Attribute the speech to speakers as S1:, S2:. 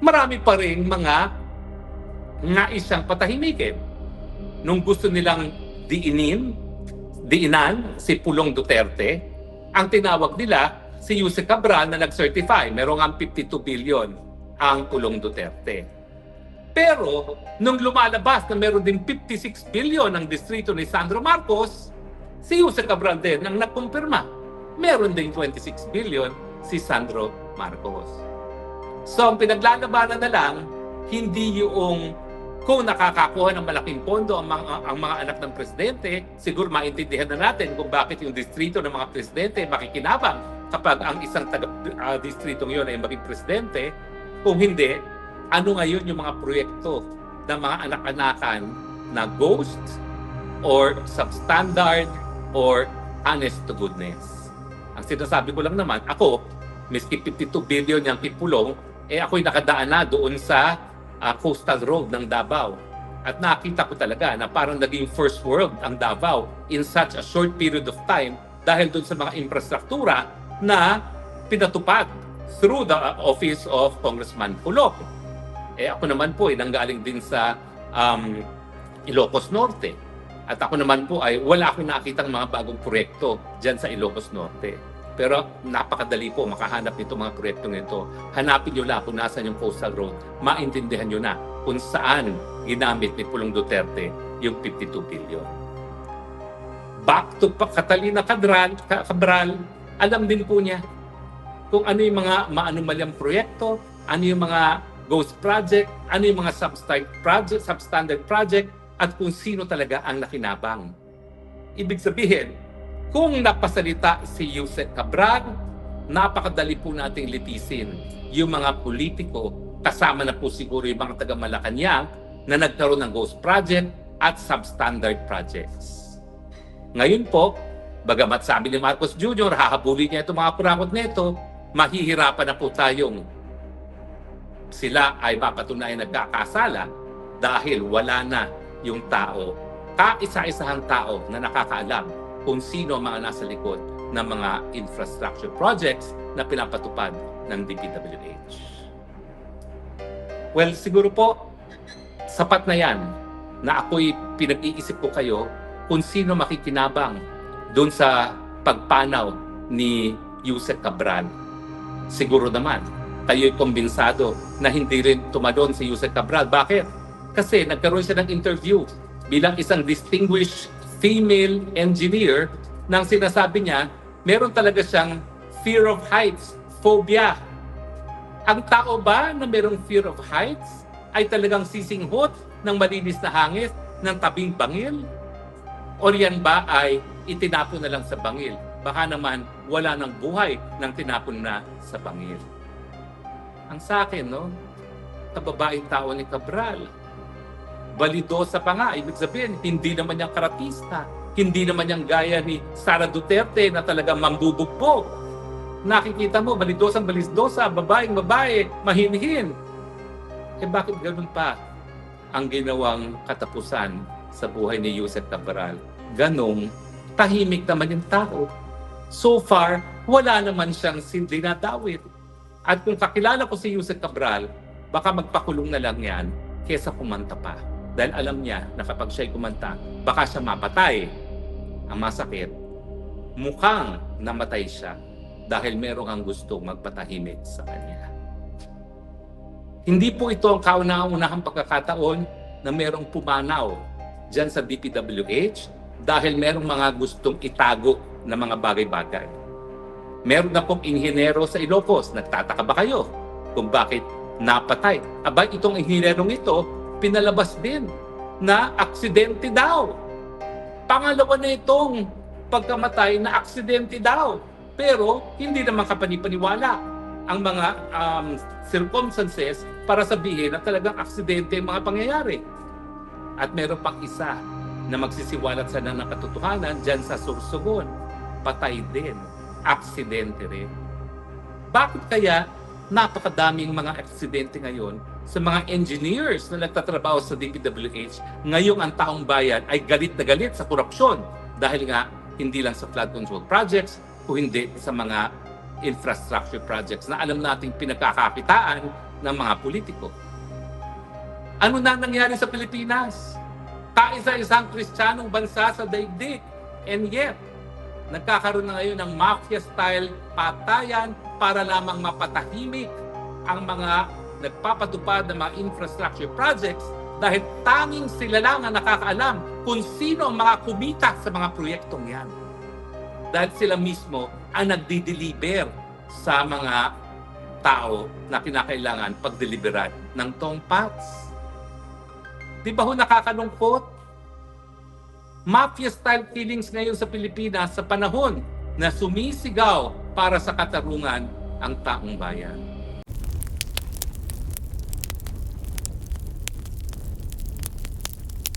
S1: marami pa rin mga nais siyang patahimikin. Nung gusto nilang diinan si Pulong Duterte, ang tinawag nila si Jose Cabral na nag-certify. Merong ang 52 billion ang Pulong Duterte. Pero nung lumalabas na meron din 56 billion ang distrito ni Sandro Marcos, si Jose Cabral din ang nagkumpirma. Meron din 26 billion si Sandro Marcos. So ang pinaglalabanan na lang, hindi yung kung nakakakuha ng malaking pondo ang mga anak ng presidente, siguro maintindihan na natin kung bakit yung distrito ng mga presidente makikinabang kapag ang isang taga-distritong yun ay maging presidente. Kung hindi, ano ngayon yung mga proyekto ng mga anak-anakan na ghost or substandard or honest to goodness. Ang sinasabi ko lang naman, ako, miski 52 billion yung pipulong, ako'y nakadaan na doon sa coastal road ng Davao. At nakita ko talaga na parang naging first world ang Davao in such a short period of time dahil doon sa mga infrastruktura na pinatupad through the office of Congressman Pulong. Ako naman po ay nanggaling din sa Ilocos Norte. At ako naman po ay wala akong nakitang mga bagong proyekto dyan sa Ilocos Norte. Pero napakadali po makahanap nito mga proyektong ito. Hanapin nyo lang kung nasan yung coastal road. Maintindihan nyo na kung saan ginamit ni Pulong Duterte yung 52 billion. Back to Catalina Cabral, alam din po niya kung ano yung mga maanumalyang proyekto, ano yung mga ghost project, ano yung mga substandard project, at kung sino talaga ang nakinabang. Ibig sabihin, kung napasalita si Jose Cabral, napakadali po nating litisin yung mga politiko, kasama na po siguro yung mga taga-Malacanang na nagkaroon ng ghost project at substandard projects. Ngayon po, bagamat sabi ni Marcos Jr., hahabulin niya itong mga kurakot nito, mahihirapan na po tayong sila ay mapatunayan nagkakasala dahil wala na yung tao, kaisa-isahang tao na nakakaalam kung sino ang mga nasa likod ng mga infrastructure projects na pinapatupad ng DPWH. Well, siguro po, sapat na yan na ako'y pinag-iisip ko kayo kung sino makikinabang doon sa pagpanaw ni Jose Cabral. Siguro naman, kayo'y kumbensado na hindi rin tumadon si Jose Cabral. Bakit? Kasi nagkaroon siya ng interview bilang isang distinguished female engineer nang sinasabi niya, meron talaga siyang fear of heights, phobia. Ang tao ba na merong fear of heights ay talagang sisinghot ng malinis na hangin ng tabing bangil? O yan ba ay itinapon na lang sa bangil? Baka naman wala ng buhay nang tinapon na sa bangil. Ang sa akin, no? Kababaeng tao ni Cabral. Balidosa pa nga, ibig sabihin, hindi naman niyang karatista. Hindi naman niyang gaya ni Sara Duterte na talagang mambubugbog. Nakikita mo, balidosang balidosa, babaeng babae, mahinihin. Bakit ganun pa ang ginawang katapusan sa buhay ni Jose Cabral? Ganong tahimik naman yung tao. So far, wala naman siyang dinadawit. At kung kakilala ko si Jose Cabral, baka magpakulong na lang yan kesa kumanta pa. Dahil alam niya na kapag siya'y kumanta, baka siya mapatay. Ang masakit, mukhang namatay siya dahil merong ang gustong magpatahimik sa kanya. Hindi po ito ang kauna-unahang pagkakataon na merong pumanaw dyan sa DPWH dahil merong mga gustong itago na mga bagay-bagay. Meron na pong inhinero sa Ilocos. Nagtataka ba kayo kung bakit napatay? Abay, itong inhinerong ito, pinalabas din na aksidente daw. Pangalawa na itong pagkamatay na aksidente daw. Pero hindi naman kapanipaniwala ang mga circumstances para sabihin na talagang aksidente ang mga pangyayari. At meron pang isa na magsisiwalat sana ng katotohanan dyan sa Sorsogon. Patay din. Aksidente rin. Bakit kaya napakadaming mga aksidente ngayon sa mga engineers na nagtatrabaho sa DPWH? Ngayong ang taong bayan ay galit na galit sa korupsyon dahil nga hindi lang sa flood control projects o hindi sa mga infrastructure projects na alam nating pinagkakakitaan ng mga politiko. Ano na nangyari sa Pilipinas? Kaisa-isang Kristiyanong bansa sa daigdig. And yet, nagkakaroon na ngayon ng mafia-style patayan para lamang mapatahimik ang mga nagpapatupad ng mga infrastructure projects dahil tanging sila lang ang nakakaalam kung sino ang mga kumita sa mga proyektong yan. Dahil sila mismo ang nagdi-deliver sa mga tao na kinakailangan pagdeliveran ng tongpats. Di ba ho nakakalungkot? Mafia-style killings ngayon sa Pilipinas sa panahon na sumisigaw para sa katarungan ang taong bayan.